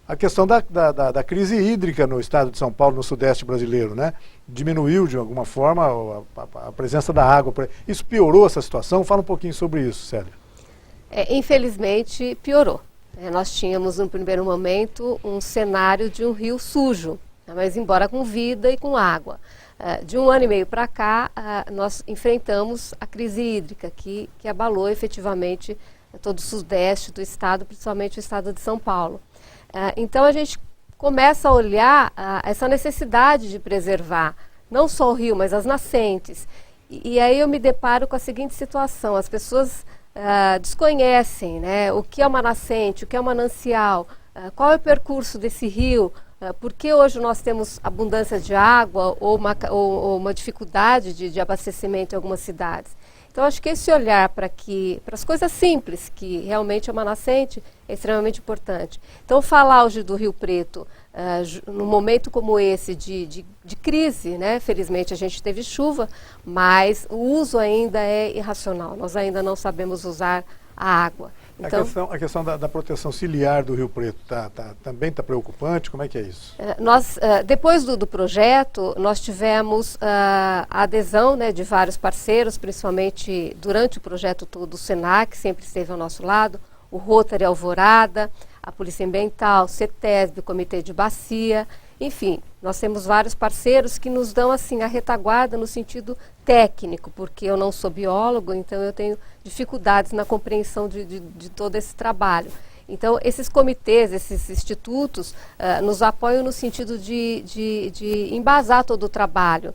a questão da crise hídrica no estado de São Paulo, no sudeste brasileiro, né? Diminuiu de alguma forma a presença da água. Isso piorou essa situação? Fala um pouquinho sobre isso, Célia. Infelizmente, piorou. Nós tínhamos, no primeiro momento, um cenário de um rio sujo, mas embora com vida e com água. De um ano e meio para cá, nós enfrentamos a crise hídrica, que abalou efetivamente todo o sudeste do estado, principalmente o estado de São Paulo. Então a gente começa a olhar essa necessidade de preservar não só o rio, mas as nascentes. E aí eu me deparo com a seguinte situação: as pessoas desconhecem, né, o que é uma nascente, o que é um manancial, qual é o percurso desse rio, por que hoje nós temos abundância de água ou uma dificuldade de abastecimento em algumas cidades. Então acho que esse olhar para as coisas simples, que realmente é uma nascente, é extremamente importante. Então falar hoje do Rio Preto, num momento como esse de crise, né? Felizmente a gente teve chuva, mas o uso ainda é irracional, nós ainda não sabemos usar a água. Então, a questão da proteção ciliar do Rio Preto também está preocupante? Como é que é isso? Depois do projeto, nós tivemos a adesão, né, de vários parceiros, principalmente durante o projeto todo, o SENAC sempre esteve ao nosso lado, o Rotary Alvorada, a Polícia Ambiental, o CETESB, o Comitê de Bacia, enfim, nós temos vários parceiros que nos dão assim a retaguarda no sentido técnico, porque eu não sou biólogo, então eu tenho dificuldades na compreensão de todo esse trabalho. Então, esses comitês, esses institutos, nos apoiam no sentido de embasar todo o trabalho.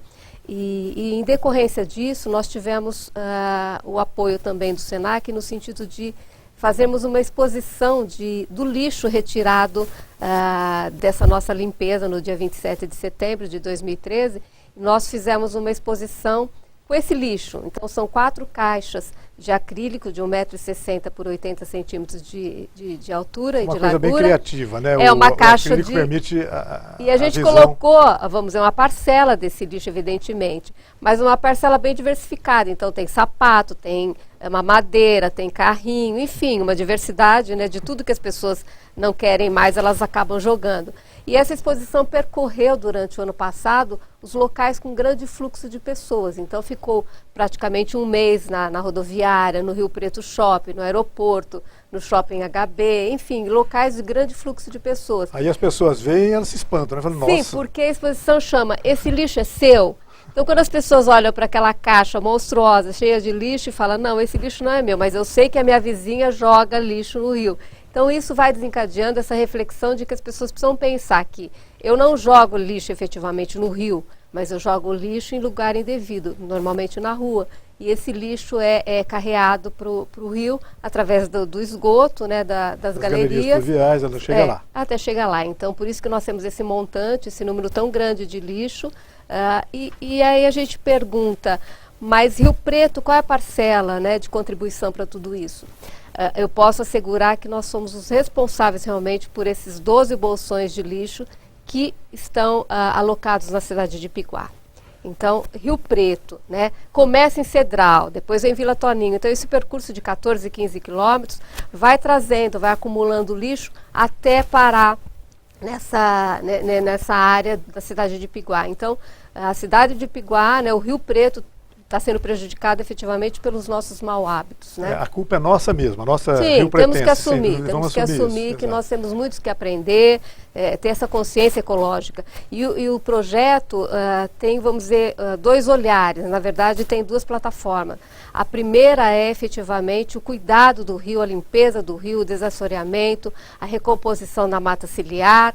E em decorrência disso, nós tivemos o apoio também do SENAC no sentido de fazermos uma exposição do lixo retirado dessa nossa limpeza no dia 27 de setembro de 2013. Nós fizemos uma exposição com esse lixo. Então são 4 caixas de acrílico de 1,60 m por 80 centímetros de altura e de largura. Uma coisa bem criativa, né? É uma caixa acrílico permite e a gente colocou, vamos dizer, uma parcela desse lixo, evidentemente, mas uma parcela bem diversificada. Então tem sapato, tem uma madeira, tem carrinho, enfim, uma diversidade, né, de tudo que as pessoas não querem mais, elas acabam jogando. E essa exposição percorreu durante o ano passado os locais com grande fluxo de pessoas. Então ficou praticamente um mês na rodoviária, no Rio Preto Shopping, no aeroporto, no Shopping HB, enfim, locais de grande fluxo de pessoas. Aí as pessoas veem e elas se espantam, né? Falam, nossa. Sim, porque a exposição chama "Esse lixo é seu?". Então, quando as pessoas olham para aquela caixa monstruosa, cheia de lixo, e falam, não, esse lixo não é meu, mas eu sei que a minha vizinha joga lixo no rio. Então, isso vai desencadeando essa reflexão de que as pessoas precisam pensar que eu não jogo lixo efetivamente no rio, mas eu jogo lixo em lugar indevido, normalmente na rua. E esse lixo é carreado para o rio através do esgoto, né, das galerias fluviais, ela chega lá. Até chegar lá. Então, por isso que nós temos esse montante, esse número tão grande de lixo. E aí a gente pergunta, mas Rio Preto, qual é a parcela, né, de contribuição para tudo isso? Eu posso assegurar que nós somos os responsáveis realmente por esses 12 bolsões de lixo que estão alocados na cidade de Ipiquá. Então, Rio Preto, né, começa em Cedral, depois vem Vila Toninho. Então, esse percurso de 14, 15 quilômetros vai trazendo, vai acumulando lixo até parar nessa área da cidade de Ipiquá. Então, a cidade de Ipiquá, né, o Rio Preto, está sendo prejudicado efetivamente pelos nossos mau hábitos, né? A culpa é nossa mesmo, a nossa Sim, temos que assumir, isso, que nós temos muito que aprender, ter essa consciência ecológica. E o projeto tem, vamos dizer, 2 olhares, na verdade tem 2 plataformas. A primeira é efetivamente o cuidado do rio, a limpeza do rio, o desassoreamento, a recomposição da mata ciliar,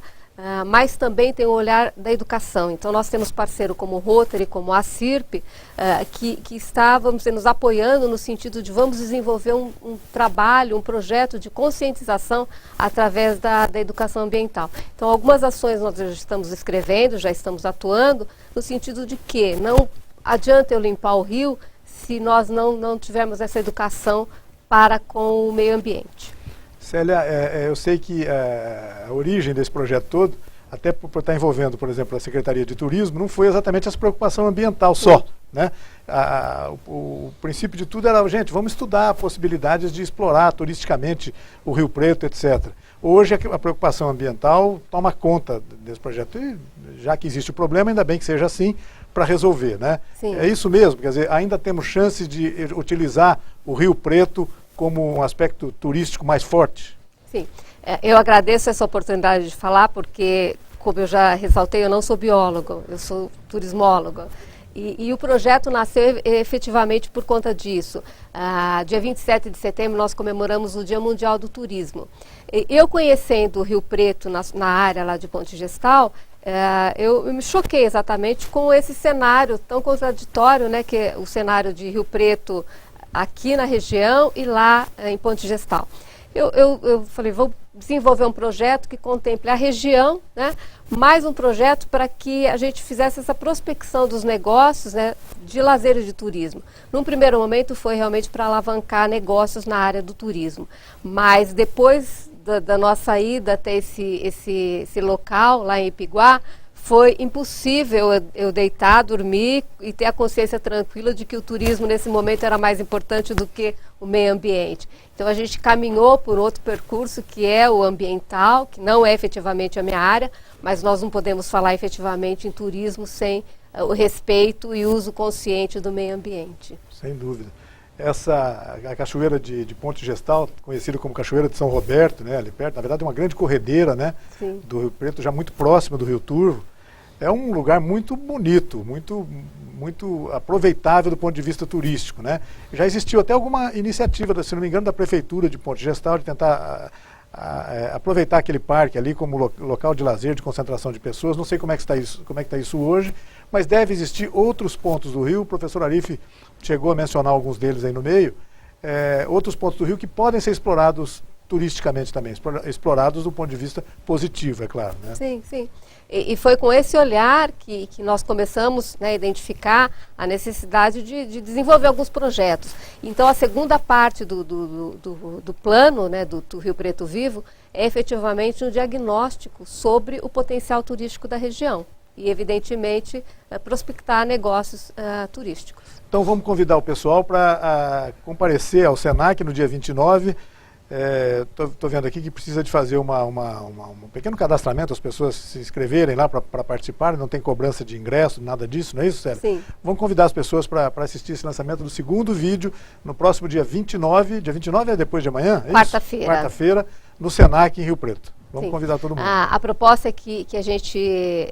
mas também tem o olhar da educação. Então nós temos parceiro como o Rotary, como a CIRP, que está, vamos dizer, nos apoiando no sentido de vamos desenvolver um trabalho, um projeto de conscientização através da educação ambiental. Então algumas ações nós já estamos escrevendo, já estamos atuando, no sentido de que não adianta eu limpar o rio se nós não tivermos essa educação para com o meio ambiente. Célia, eu sei que a origem desse projeto todo, até por estar envolvendo, por exemplo, a Secretaria de Turismo, não foi exatamente essa preocupação ambiental só, né? O princípio de tudo era, gente, vamos estudar possibilidades de explorar turisticamente o Rio Preto, etc. Hoje a preocupação ambiental toma conta desse projeto, e já que existe o problema, ainda bem que seja assim, para resolver, né? Sim. É isso mesmo, quer dizer, ainda temos chance de utilizar o Rio Preto como um aspecto turístico mais forte? Sim, eu agradeço essa oportunidade de falar, porque, como eu já ressaltei, eu não sou biólogo, eu sou turismólogo. E o projeto nasceu efetivamente por conta disso. Dia 27 de setembro nós comemoramos o Dia Mundial do Turismo. Eu conhecendo o Rio Preto na área lá de Ponte Gestal, eu me choquei exatamente com esse cenário tão contraditório, né, que é o cenário de Rio Preto aqui na região e lá em Ponte Gestal. Eu falei, vou desenvolver um projeto que contemple a região, né, mais um projeto para que a gente fizesse essa prospecção dos negócios, né, de lazer e de turismo. Num primeiro momento foi realmente para alavancar negócios na área do turismo, mas depois da nossa ida até esse local lá em Ipiguá, foi impossível eu deitar, dormir e ter a consciência tranquila de que o turismo nesse momento era mais importante do que o meio ambiente. Então a gente caminhou por outro percurso que é o ambiental, que não é efetivamente a minha área, mas nós não podemos falar efetivamente em turismo sem o respeito e uso consciente do meio ambiente. Sem dúvida. A cachoeira de Ponte Gestal, conhecida como Cachoeira de São Roberto, né, ali perto, na verdade é uma grande corredeira, né, do Rio Preto, já muito próxima do Rio Turvo. É um lugar muito bonito, muito aproveitável do ponto de vista turístico, né. Já existiu até alguma iniciativa, se não me engano, da Prefeitura de Ponte Gestal de tentar aproveitar aquele parque ali como local de lazer, de concentração de pessoas. Não sei como é que está isso hoje, mas deve existir outros pontos do Rio. O professor Arif chegou a mencionar alguns deles aí no meio, outros pontos do Rio que podem ser explorados turisticamente também, explorados do ponto de vista positivo, é claro, né? Sim, sim. E foi com esse olhar que nós começamos, né, a identificar a necessidade de desenvolver alguns projetos. Então, a segunda parte do plano, né, do Rio Preto Vivo é efetivamente um diagnóstico sobre o potencial turístico da região e, evidentemente, prospectar negócios turísticos. Então, vamos convidar o pessoal para comparecer ao SENAC no dia 29. Estou vendo aqui que precisa de fazer um pequeno cadastramento, as pessoas se inscreverem lá para participar, não tem cobrança de ingresso, nada disso, não é isso, Célia? Sim. Vamos convidar as pessoas para assistir esse lançamento do segundo vídeo no próximo dia 29, dia 29 é depois de amanhã? É quarta-feira. Quarta-feira, no SENAC em Rio Preto. Vamos Sim. convidar todo mundo. A proposta é que a gente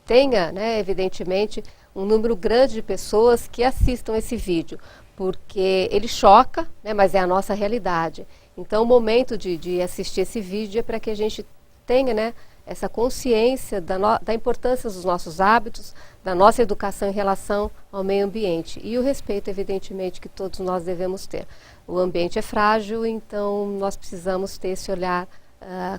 tenha, né, evidentemente, um número grande de pessoas que assistam esse vídeo, porque ele choca, né, mas é a nossa realidade. Então, o momento de assistir esse vídeo é para que a gente tenha, né, essa consciência da importância dos nossos hábitos, da nossa educação em relação ao meio ambiente e o respeito, evidentemente, que todos nós devemos ter. O ambiente é frágil, então nós precisamos ter esse olhar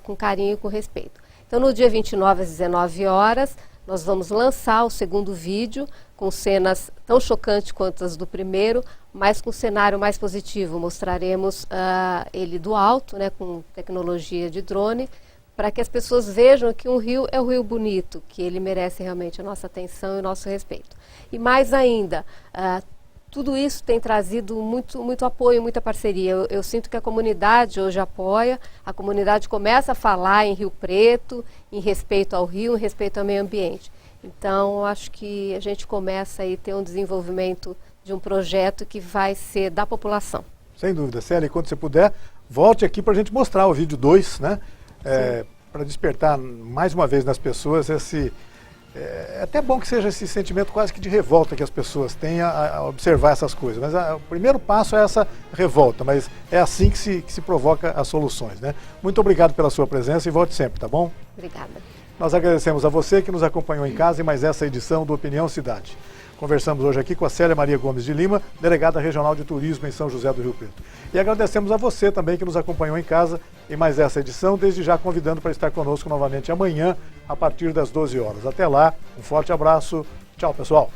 com carinho e com respeito. Então, no dia 29 às 19 horas, nós vamos lançar o segundo vídeo com cenas tão chocantes quanto as do primeiro, mas com um cenário mais positivo. Mostraremos ele do alto, né, com tecnologia de drone, para que as pessoas vejam que um rio é um rio bonito, que ele merece realmente a nossa atenção e o nosso respeito. E mais ainda, tudo isso tem trazido muito apoio, muita parceria. Eu sinto que a comunidade hoje apoia, a comunidade começa a falar em Rio Preto, em respeito ao rio, em respeito ao meio ambiente. Então, acho que a gente começa aí a ter um desenvolvimento de um projeto que vai ser da população. Sem dúvida. Célia, quando você puder, volte aqui para a gente mostrar o vídeo 2, né? Para despertar mais uma vez nas pessoas esse... É até bom que seja esse sentimento quase que de revolta que as pessoas têm a observar essas coisas. Mas o primeiro passo é essa revolta, mas é assim que se provoca as soluções, né? Muito obrigado pela sua presença e volte sempre, tá bom? Obrigada. Nós agradecemos a você que nos acompanhou em casa em mais essa edição do Opinião Cidade. Conversamos hoje aqui com a Célia Maria Gomes de Lima, delegada regional de turismo em São José do Rio Preto. E agradecemos a você também que nos acompanhou em casa em mais essa edição, desde já convidando para estar conosco novamente amanhã, a partir das 12 horas. Até lá, um forte abraço. Tchau, pessoal.